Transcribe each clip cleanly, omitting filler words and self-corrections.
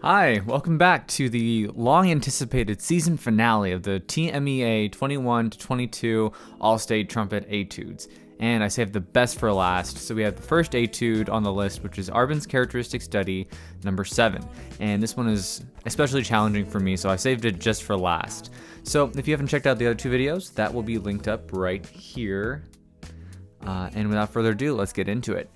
Hi, welcome back to the long-anticipated season finale of the TMEA 21 to 22 All State Trumpet Etudes. And I saved the best for last, so we have the first etude on the list, which is Arban's Characteristic Study number 7. And this one is especially challenging for me, so I saved it just for last. So if you haven't checked out the other two videos, that will be linked up right here. And without further ado, let's get into it.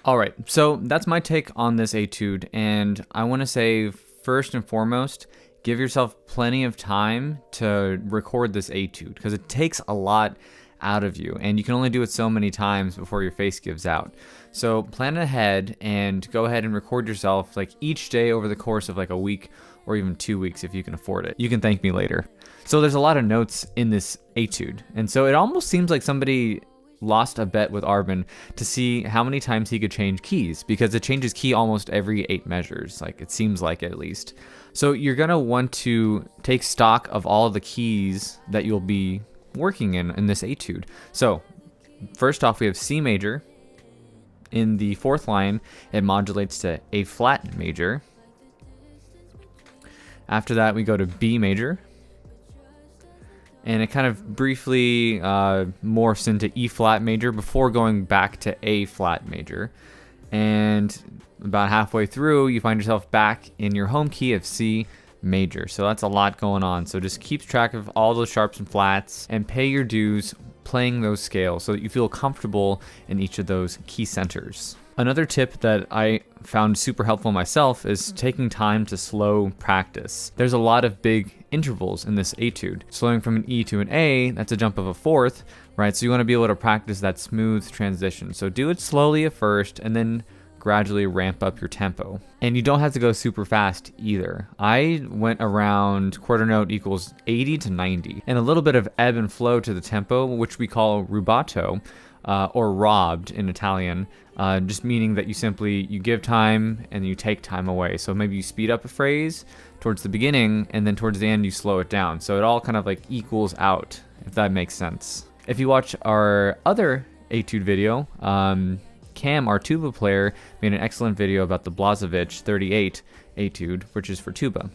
Alright, so that's my take on this etude, and I want to say first and foremost, give yourself plenty of time to record this etude, because it takes a lot out of you, and you can only do it so many times before your face gives out. So plan ahead and go ahead and record yourself like each day over the course of like a week or even 2 weeks if you can afford it. You can thank me later. So there's a lot of notes in this etude, and so it almost seems like somebody lost a bet with Arban to see how many times he could change keys, because it changes key almost every 8 measures, like it seems like at least. So you're gonna want to take stock of all of the keys that you'll be working in this etude. So first off, we have C major. In the 4th line, it modulates to A flat major. After that, we go to B major. And it kind of briefly morphs into E flat major before going back to A flat major. And about halfway through, you find yourself back in your home key of C major. So that's a lot going on. So just keep track of all those sharps and flats and pay your dues playing those scales so that you feel comfortable in each of those key centers. Another tip that I found super helpful myself is taking time to slow practice. There's a lot of big intervals in this etude. Slowing from an E to an A, that's a jump of a 4th, right? So you want to be able to practice that smooth transition. So do it slowly at first and then gradually ramp up your tempo. And you don't have to go super fast either. I went around quarter note equals 80 to 90 and a little bit of ebb and flow to the tempo, which we call rubato. Or robbed in Italian, just meaning that you give time and you take time away. So maybe you speed up a phrase towards the beginning and then towards the end you slow it down. So it all kind of like equals out, if that makes sense. If you watch our other etude video, Cam, our tuba player, made an excellent video about the Blazevich 38 etude, which is for tuba.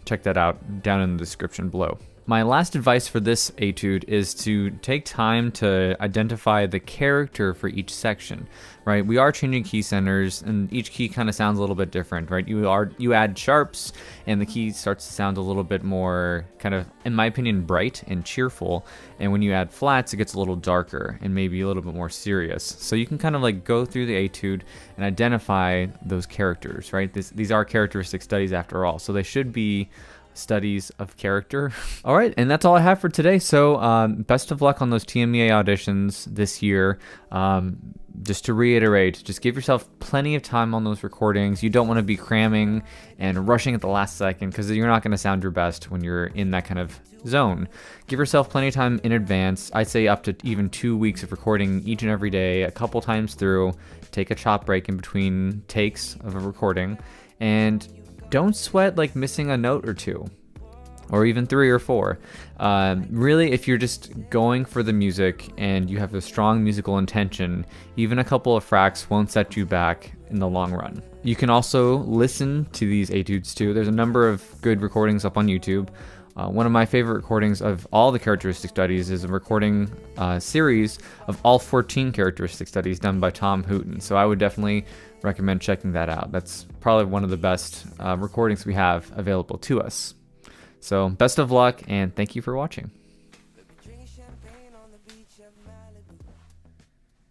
Check that out down in the description below. My last advice for this etude is to take time to identify the character for each section, right? We are changing key centers, and each key kind of sounds a little bit different, right? You add sharps, and the key starts to sound a little bit more kind of, in my opinion, bright and cheerful. And when you add flats, it gets a little darker and maybe a little bit more serious. So you can kind of like go through the etude and identify those characters, right? These are characteristic studies after all, so they should be studies of character. All right, and that's all I have for today. So best of luck on those TMEA auditions this year. Just to reiterate, just give yourself plenty of time on those recordings. You don't want to be cramming and rushing at the last second, because you're not going to sound your best when you're in that kind of zone. Give yourself plenty of time in advance. I'd say up to even 2 weeks of recording each and every day, a couple times through. Take a chop break in between takes of a recording, and don't sweat like missing a note or two, or even 3 or 4. Really, if you're just going for the music and you have a strong musical intention, even a couple of fracks won't set you back in the long run. You can also listen to these etudes too. There's a number of good recordings up on YouTube. One of my favorite recordings of all the characteristic studies is a recording series of all 14 characteristic studies done by Tom Hooton. So I would definitely recommend checking that out. That's probably one of the best recordings we have available to us. So best of luck, and thank you for watching.